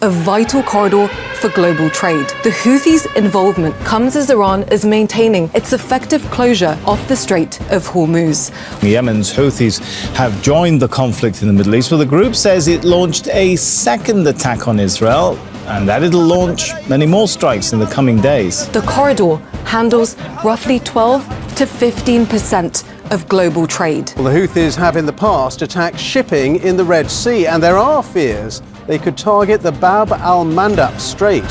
a vital corridor for global trade. The Houthis' involvement comes as Iran is maintaining its effective closure of the Strait of Hormuz. Yemen's Houthis have joined the conflict in the Middle East, but the group says it launched a second attack on Israel and that it'll launch many more strikes in the coming days. The corridor handles roughly 12 to 15% of global trade. Well, the Houthis have in the past attacked shipping in the Red Sea, and there are fears they could target the Bab al-Mandab Strait.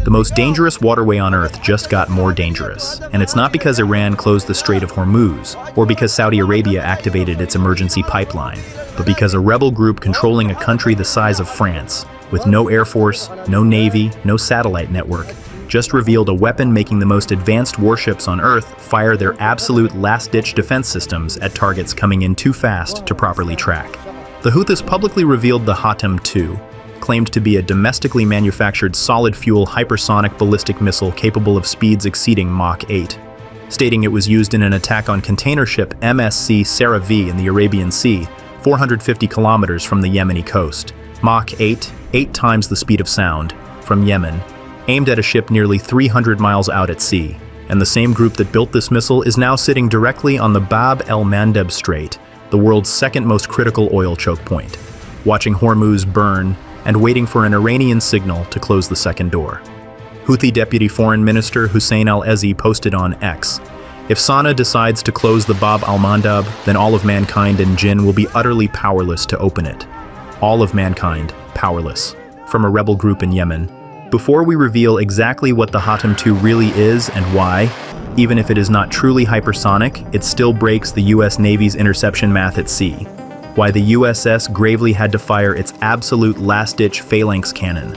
The most dangerous waterway on Earth just got more dangerous. And it's not because Iran closed the Strait of Hormuz, or because Saudi Arabia activated its emergency pipeline, but because a rebel group controlling a country the size of France, with no air force, no navy, no satellite network, just revealed a weapon making the most advanced warships on Earth fire their absolute last-ditch defense systems at targets coming in too fast to properly track. The Houthis publicly revealed the Hatem II, claimed to be a domestically manufactured solid-fuel hypersonic ballistic missile capable of speeds exceeding Mach 8, stating it was used in an attack on container ship MSC Sarah V in the Arabian Sea, 450 kilometers from the Yemeni coast. Mach 8, 8 times the speed of sound, from Yemen, aimed at a ship nearly 300 miles out at sea. And the same group that built this missile is now sitting directly on the Bab el-Mandeb Strait, the world's second most critical oil choke point, watching Hormuz burn and waiting for an Iranian signal to close the second door. Houthi Deputy Foreign Minister Hussein al-Ezi posted on X, "If Sana'a decides to close the Bab al-Mandab, then all of mankind and jinn will be utterly powerless to open it." All of mankind, powerless, from a rebel group in Yemen. Before we reveal exactly what the Hatem II really is and why, even if it is not truly hypersonic, it still breaks the US Navy's interception math at sea. Why the USS Gravely had to fire its absolute last-ditch phalanx cannon,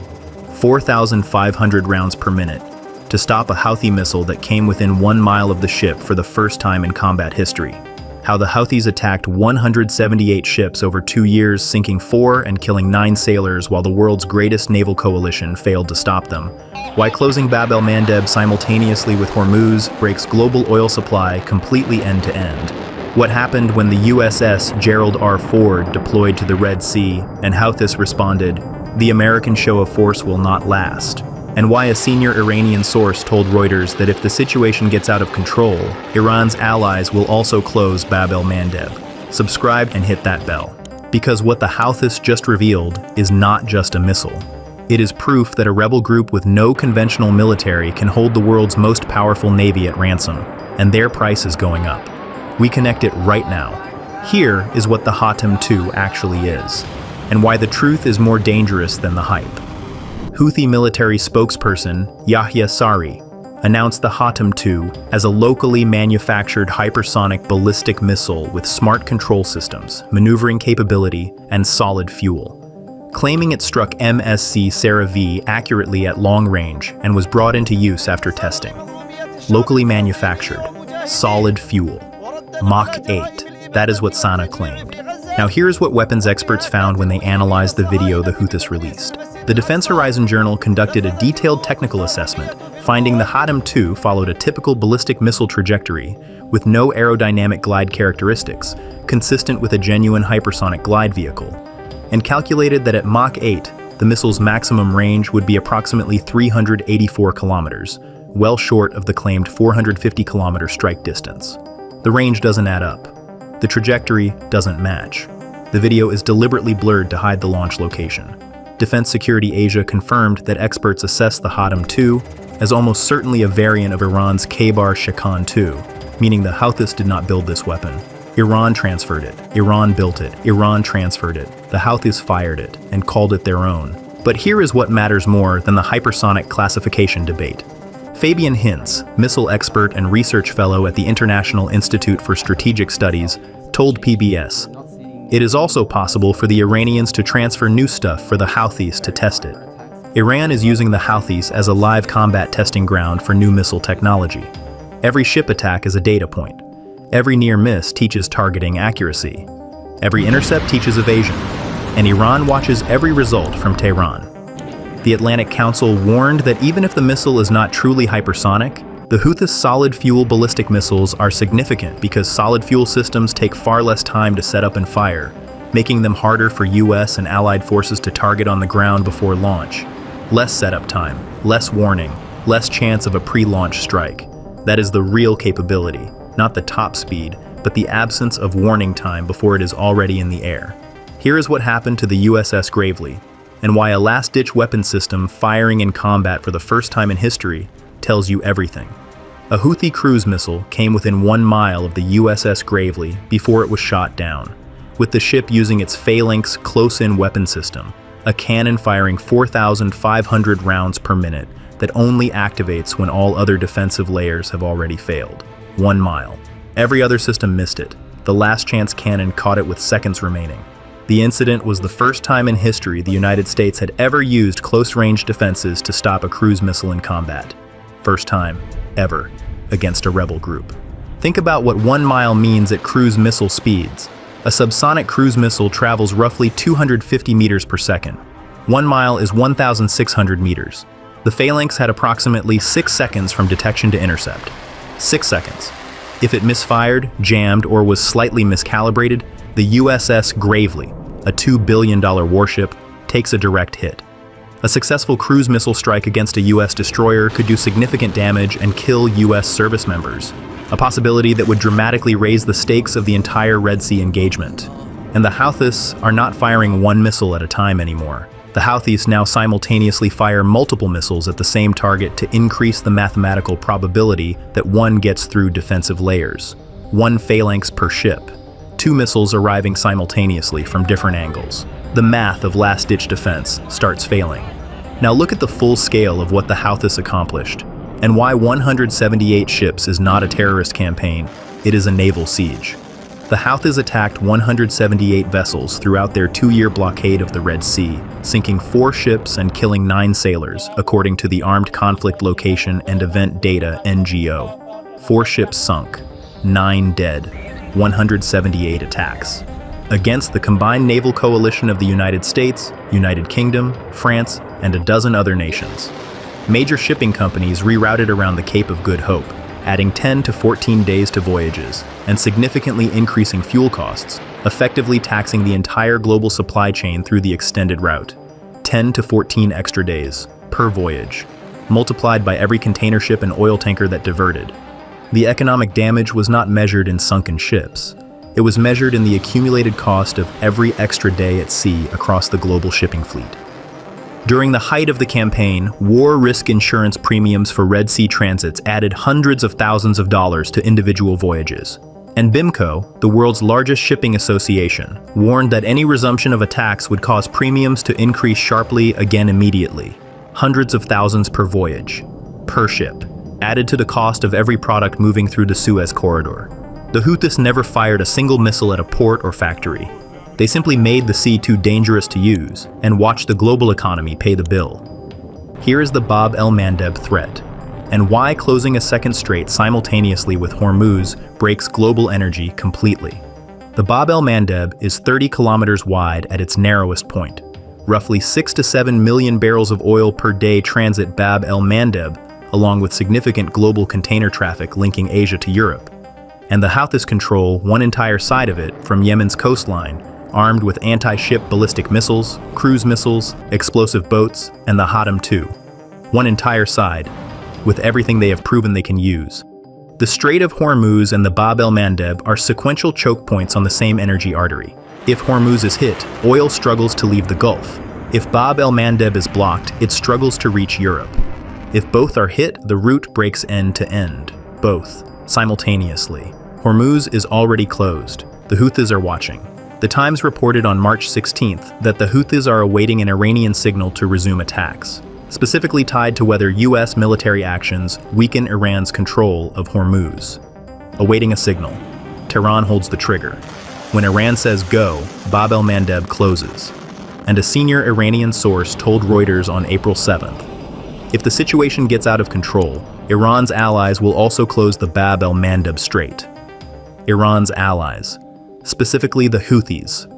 4,500 rounds per minute, to stop a Houthi missile that came within 1 mile of the ship for the first time in combat history. How the Houthis attacked 178 ships over 2 years, sinking 4 and killing 9 sailors while the world's greatest naval coalition failed to stop them. Why closing Bab el-Mandeb simultaneously with Hormuz breaks global oil supply completely end-to-end. What happened when the USS Gerald R. Ford deployed to the Red Sea and Houthis responded, "The American show of force will not last." And why a senior Iranian source told Reuters that if the situation gets out of control, Iran's allies will also close Bab el-Mandeb. Subscribe and hit that bell. Because what the Houthis just revealed is not just a missile. It is proof that a rebel group with no conventional military can hold the world's most powerful navy at ransom, and their price is going up. We connect it right now. Here is what the Hatem II actually is, and why the truth is more dangerous than the hype. Houthi military spokesperson Yahya Sari announced the Hatem II as a locally manufactured hypersonic ballistic missile with smart control systems, maneuvering capability, and solid fuel, claiming it struck MSC Sarah V accurately at long range and was brought into use after testing. Locally manufactured, solid fuel, Mach 8, that is what Sana'a claimed. Now here's what weapons experts found when they analyzed the video the Houthis released. The Defense Horizon Journal conducted a detailed technical assessment, finding the Hatem II followed a typical ballistic missile trajectory with no aerodynamic glide characteristics, consistent with a genuine hypersonic glide vehicle, and calculated that at Mach 8, the missile's maximum range would be approximately 384 kilometers, well short of the claimed 450-kilometer strike distance. The range doesn't add up. The trajectory doesn't match. The video is deliberately blurred to hide the launch location. Defense Security Asia confirmed that experts assess the Hatem II as almost certainly a variant of Iran's Khaybar Shikan II, meaning the Houthis did not build this weapon. Iran transferred it, Iran built it, Iran transferred it, the Houthis fired it, and called it their own. But here is what matters more than the hypersonic classification debate. Fabian Hintz, missile expert and research fellow at the International Institute for Strategic Studies, told PBS, "It is also possible for the Iranians to transfer new stuff for the Houthis to test it. Iran is using the Houthis as a live combat testing ground for new missile technology. Every ship attack is a data point. Every near miss teaches targeting accuracy. Every intercept teaches evasion. And Iran watches every result from Tehran." The Atlantic Council warned that even if the missile is not truly hypersonic, the Houthis' solid fuel ballistic missiles are significant because solid fuel systems take far less time to set up and fire, making them harder for US and allied forces to target on the ground before launch. Less setup time, less warning, less chance of a pre-launch strike. That is the real capability, not the top speed, but the absence of warning time before it is already in the air. Here is what happened to the USS Gravely, and why a last-ditch weapon system firing in combat for the first time in history tells you everything. A Houthi cruise missile came within 1 mile of the USS Gravely before it was shot down, with the ship using its phalanx close-in weapon system, a cannon firing 4,500 rounds per minute that only activates when all other defensive layers have already failed. 1 mile. Every other system missed it. The last chance cannon caught it with seconds remaining. The incident was the first time in history the United States had ever used close-range defenses to stop a cruise missile in combat. First time, ever, against a rebel group. Think about what 1 mile means at cruise missile speeds. A subsonic cruise missile travels roughly 250 meters per second. 1 mile is 1,600 meters. The phalanx had approximately 6 seconds from detection to intercept. 6 seconds. If it misfired, jammed, or was slightly miscalibrated, the USS Gravely, a $2 billion warship, takes a direct hit. A successful cruise missile strike against a US destroyer could do significant damage and kill US service members, a possibility that would dramatically raise the stakes of the entire Red Sea engagement. And the Houthis are not firing one missile at a time anymore. The Houthis now simultaneously fire multiple missiles at the same target to increase the mathematical probability that one gets through defensive layers. 1 phalanx per ship. 2 missiles arriving simultaneously from different angles. The math of last-ditch defense starts failing. Now look at the full scale of what the Houthis accomplished, and why 178 ships is not a terrorist campaign, it is a naval siege. The Houthis attacked 178 vessels throughout their 2-year blockade of the Red Sea, sinking 4 ships and killing 9 sailors, according to the Armed Conflict Location and Event Data (NGO). 4 ships sunk, 9 dead, 178 attacks. Against the combined naval coalition of the United States, United Kingdom, France, and a dozen other nations. Major shipping companies rerouted around the Cape of Good Hope, adding 10 to 14 days to voyages, and significantly increasing fuel costs, effectively taxing the entire global supply chain through the extended route. 10 to 14 extra days, per voyage, multiplied by every container ship and oil tanker that diverted. The economic damage was not measured in sunken ships. It was measured in the accumulated cost of every extra day at sea across the global shipping fleet. During the height of the campaign, war risk insurance premiums for Red Sea transits added hundreds of thousands of dollars to individual voyages. And BIMCO, the world's largest shipping association, warned that any resumption of attacks would cause premiums to increase sharply again immediately. Hundreds of thousands per voyage, per ship, added to the cost of every product moving through the Suez Corridor. The Houthis never fired a single missile at a port or factory. They simply made the sea too dangerous to use and watched the global economy pay the bill. Here is the Bab el-Mandeb threat, and why closing a second strait simultaneously with Hormuz breaks global energy completely. The Bab el-Mandeb is 30 kilometers wide at its narrowest point. Roughly 6 to 7 million barrels of oil per day transit Bab el-Mandeb, along with significant global container traffic linking Asia to Europe. And the Houthis control one entire side of it from Yemen's coastline, armed with anti-ship ballistic missiles, cruise missiles, explosive boats, and the Hatem II. One entire side, with everything they have proven they can use. The Strait of Hormuz and the Bab el-Mandeb are sequential choke points on the same energy artery. If Hormuz is hit, oil struggles to leave the Gulf. If Bab el-Mandeb is blocked, it struggles to reach Europe. If both are hit, the route breaks end to end. Both, simultaneously. Hormuz is already closed. The Houthis are watching. The Times reported on March 16th that the Houthis are awaiting an Iranian signal to resume attacks, specifically tied to whether US military actions weaken Iran's control of Hormuz. Awaiting a signal. Tehran holds the trigger. When Iran says go, Bab el-Mandeb closes. And a senior Iranian source told Reuters on April 7th, if the situation gets out of control, Iran's allies will also close the Bab el-Mandeb Strait. Iran's allies, specifically the Houthis,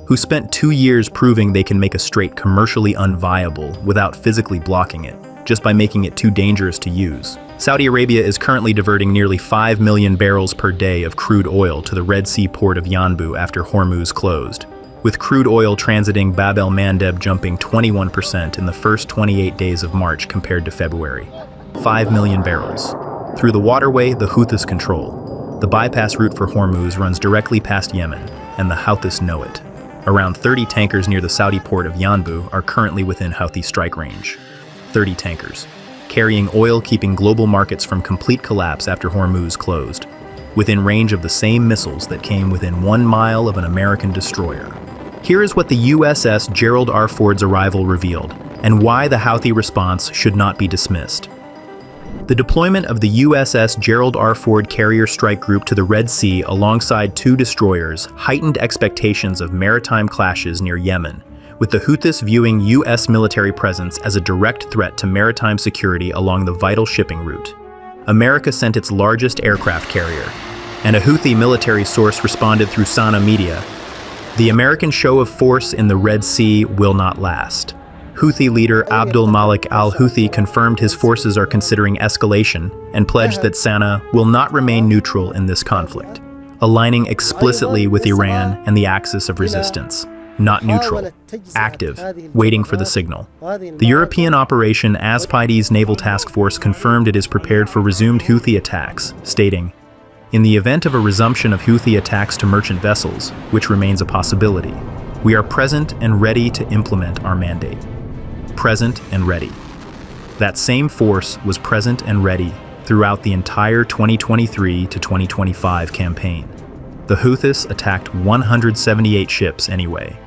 who spent 2 years proving they can make a strait commercially unviable without physically blocking it, just by making it too dangerous to use. Saudi Arabia is currently diverting nearly 5 million barrels per day of crude oil to the Red Sea port of Yanbu after Hormuz closed. with crude oil transiting Bab el-Mandeb jumping 21% in the first 28 days of March compared to February. 5 million barrels. Through the waterway the Houthis control. The bypass route for Hormuz runs directly past Yemen, and the Houthis know it. Around 30 tankers near the Saudi port of Yanbu are currently within Houthi strike range. 30 tankers, carrying oil keeping global markets from complete collapse after Hormuz closed, within range of the same missiles that came within 1 mile of an American destroyer. Here is what the USS Gerald R. Ford's arrival revealed, and why the Houthi response should not be dismissed. The deployment of the USS Gerald R. Ford carrier strike group to the Red Sea alongside 2 destroyers heightened expectations of maritime clashes near Yemen, with the Houthis viewing U.S. military presence as a direct threat to maritime security along the vital shipping route. America sent its largest aircraft carrier, and a Houthi military source responded through Sana Media. The American show of force in the Red Sea will not last. Houthi leader Abdul Malik al-Houthi confirmed his forces are considering escalation and pledged that Sana will not remain neutral in this conflict, aligning explicitly with Iran and the axis of resistance. Not neutral, active, waiting for the signal. The European Operation Aspides Naval Task Force confirmed it is prepared for resumed Houthi attacks, stating, "In the event of a resumption of Houthi attacks to merchant vessels, which remains a possibility, we are present and ready to implement our mandate." Present and ready. That same force was present and ready throughout the entire 2023 to 2025 campaign. The Houthis attacked 178 ships anyway.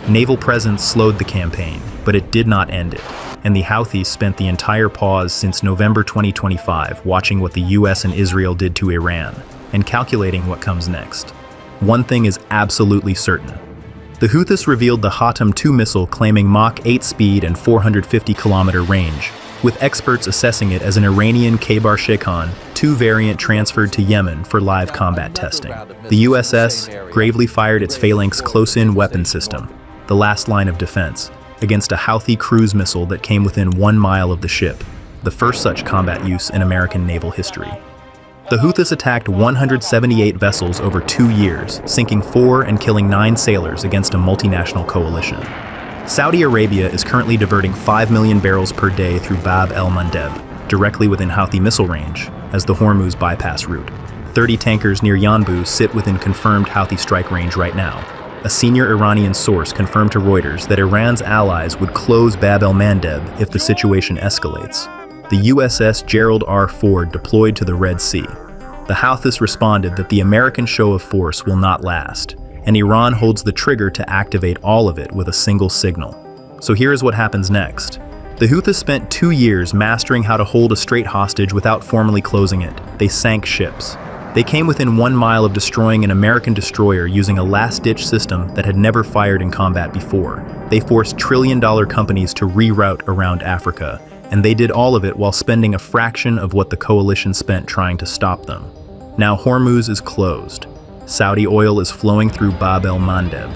Naval presence slowed the campaign, but it did not end it, and the Houthis spent the entire pause since November 2025 watching what the US and Israel did to Iran, and calculating what comes next. One thing is absolutely certain. The Houthis revealed the Hatem 2 missile claiming Mach 8 speed and 450-kilometer range, with experts assessing it as an Iranian Khaybar Sheikhan 2 variant transferred to Yemen for live combat testing. The USS gravely fired its Phalanx close-in weapon system, the last line of defense, against a Houthi cruise missile that came within 1 mile of the ship, the first such combat use in American naval history. The Houthis attacked 178 vessels over 2 years, sinking 4 and killing 9 sailors against a multinational coalition. Saudi Arabia is currently diverting 5 million barrels per day through Bab el-Mandeb, directly within Houthi missile range, as the Hormuz bypass route. 30 tankers near Yanbu sit within confirmed Houthi strike range right now. A senior Iranian source confirmed to Reuters that Iran's allies would close Bab el-Mandeb if the situation escalates. The USS Gerald R. Ford deployed to the Red Sea. The Houthis responded that the American show of force will not last, and Iran holds the trigger to activate all of it with a single signal. So here is what happens next. The Houthis spent 2 years mastering how to hold a strait hostage without formally closing it. They sank ships. They came within 1 mile of destroying an American destroyer using a last-ditch system that had never fired in combat before. They forced trillion-dollar companies to reroute around Africa, and they did all of it while spending a fraction of what the coalition spent trying to stop them. Now Hormuz is closed. Saudi oil is flowing through Bab el-Mandeb.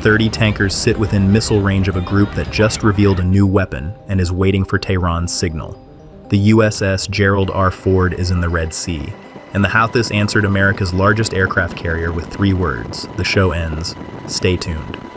30 tankers sit within missile range of a group that just revealed a new weapon and is waiting for Tehran's signal. The USS Gerald R. Ford is in the Red Sea, and the Houthis answered America's largest aircraft carrier with 3 words. The show ends. Stay tuned.